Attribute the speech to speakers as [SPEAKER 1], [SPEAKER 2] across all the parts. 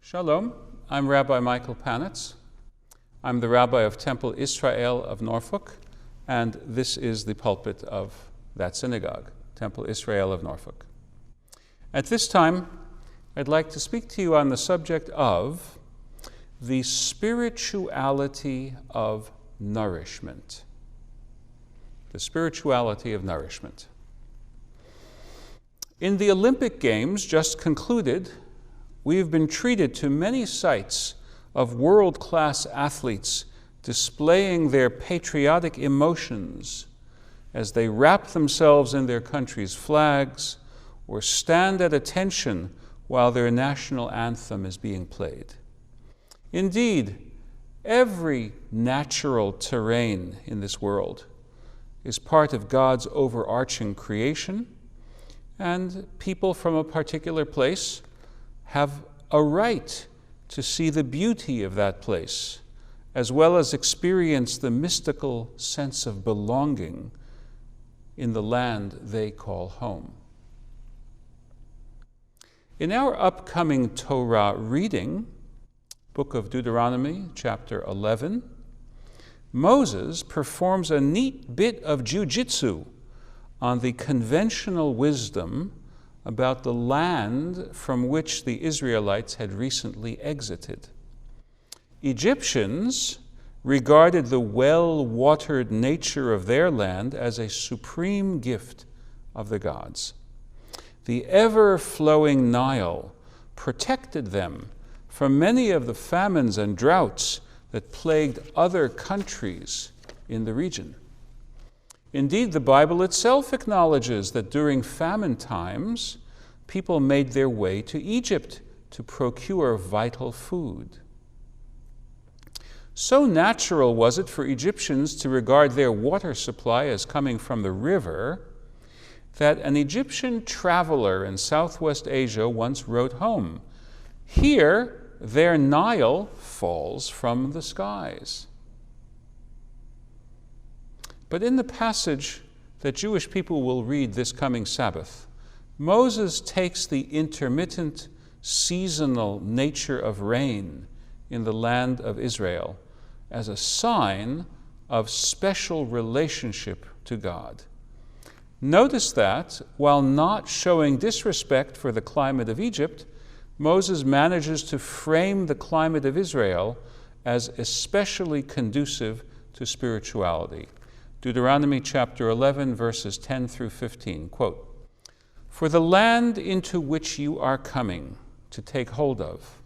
[SPEAKER 1] Shalom, I'm Rabbi Michael Panitz. I'm the rabbi of Temple Israel of Norfolk, and this is the pulpit of that synagogue, Temple Israel of Norfolk. At this time, I'd like to speak to you on the subject of the spirituality of nourishment. The spirituality of nourishment. In the Olympic Games just concluded, we have been treated to many sights of world-class athletes displaying their patriotic emotions as they wrap themselves in their country's flags or stand at attention while their national anthem is being played. Indeed, every natural terrain in this world is part of God's overarching creation, and people from a particular place have a right to see the beauty of that place, as well as experience the mystical sense of belonging in the land they call home. In our upcoming Torah reading, Book of Deuteronomy, chapter 11, Moses performs a neat bit of jujitsu on the conventional wisdom about the land from which the Israelites had recently exited. Egyptians regarded the well-watered nature of their land as a supreme gift of the gods. The ever-flowing Nile protected them from many of the famines and droughts that plagued other countries in the region. Indeed, the Bible itself acknowledges that during famine times, people made their way to Egypt to procure vital food. So natural was it for Egyptians to regard their water supply as coming from the river that an Egyptian traveler in Southwest Asia once wrote home, "Here, their Nile falls from the skies." But in the passage that Jewish people will read this coming Sabbath, Moses takes the intermittent, seasonal nature of rain in the land of Israel as a sign of special relationship to God. Notice that, while not showing disrespect for the climate of Egypt, Moses manages to frame the climate of Israel as especially conducive to spirituality. Deuteronomy chapter 11, verses 10 through 15, quote, "For the land into which you are coming to take hold of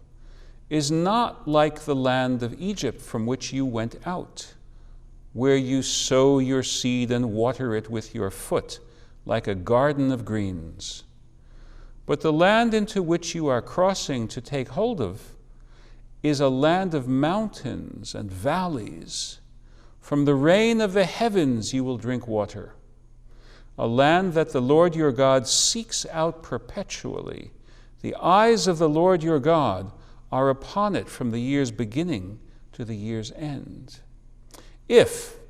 [SPEAKER 1] is not like the land of Egypt from which you went out, where you sow your seed and water it with your foot, like a garden of greens. But the land into which you are crossing to take hold of is a land of mountains and valleys. From the rain of the heavens you will drink water, a land that the Lord your God seeks out perpetually. The eyes of the Lord your God are upon it from the year's beginning to the year's end. If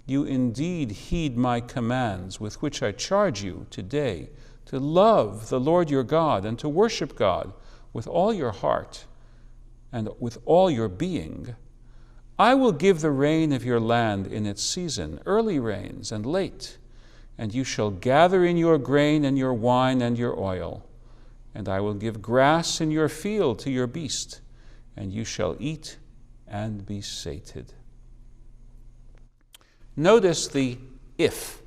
[SPEAKER 1] you indeed heed my commands with which I charge you today to love the Lord your God and to worship God with all your heart and with all your being, I will give the rain of your land in its season, early rains and late, and you shall gather in your grain and your wine and your oil. And I will give grass in your field to your beast, and you shall eat and be sated." Notice the if.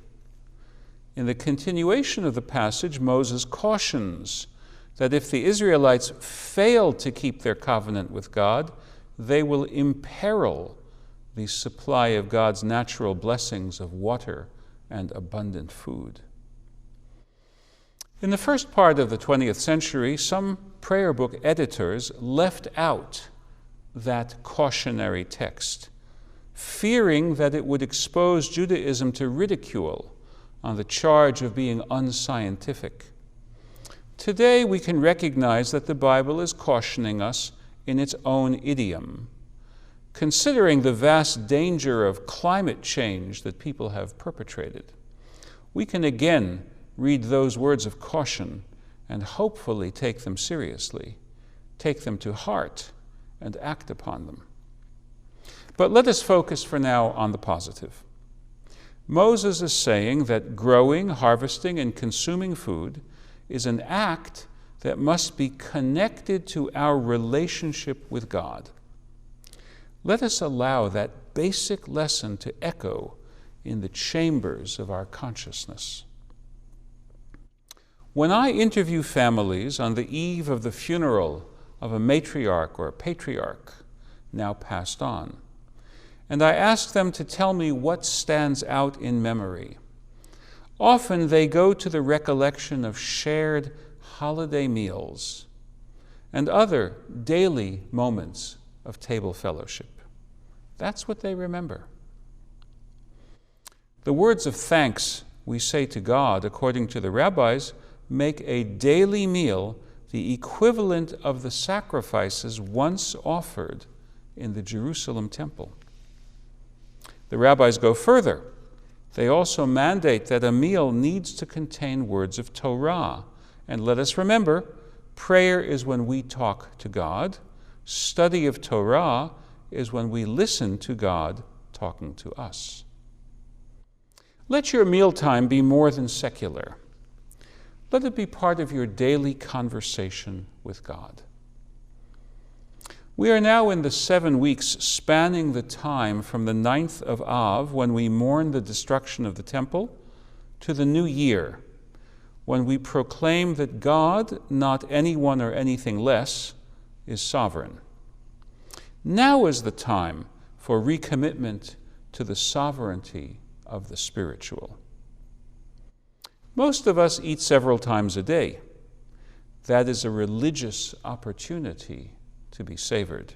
[SPEAKER 1] In the continuation of the passage, Moses cautions that if the Israelites fail to keep their covenant with God, they will imperil the supply of God's natural blessings of water and abundant food. In the first part of the 20th century, some prayer book editors left out that cautionary text, fearing that it would expose Judaism to ridicule on the charge of being unscientific. Today, we can recognize that the Bible is cautioning us in its own idiom, considering the vast danger of climate change that people have perpetrated. We can again read those words of caution and hopefully take them seriously. take them to heart, and act upon them. But let us focus for now on the positive. Moses is saying that growing, harvesting, and consuming food is an act that must be connected to our relationship with God. Let us allow that basic lesson to echo in the chambers of our consciousness. When I interview families on the eve of the funeral of a matriarch or a patriarch, now passed on, and I ask them to tell me what stands out in memory, often they go to the recollection of shared holiday meals and other daily moments of table fellowship. That's what they remember. The words of thanks we say to God, according to the rabbis, make a daily meal the equivalent of the sacrifices once offered in the Jerusalem temple. The rabbis go further. They also mandate that a meal needs to contain words of Torah. And let us remember, prayer is when we talk to God. Study of Torah is when we listen to God talking to us. Let your mealtime be more than secular. Let it be part of your daily conversation with God. We are now in the 7 weeks spanning the time from the 9th of Av, when we mourn the destruction of the temple, to the new year, when we proclaim that God, not anyone or anything less, is sovereign. Now is the time for recommitment to the sovereignty of the spiritual. Most of us eat several times a day. That is a religious opportunity to be savored.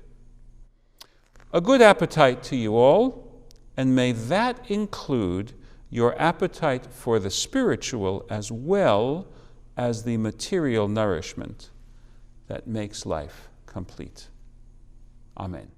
[SPEAKER 1] A good appetite to you all, and may that include your appetite for the spiritual as well as the material nourishment that makes life complete. Amen.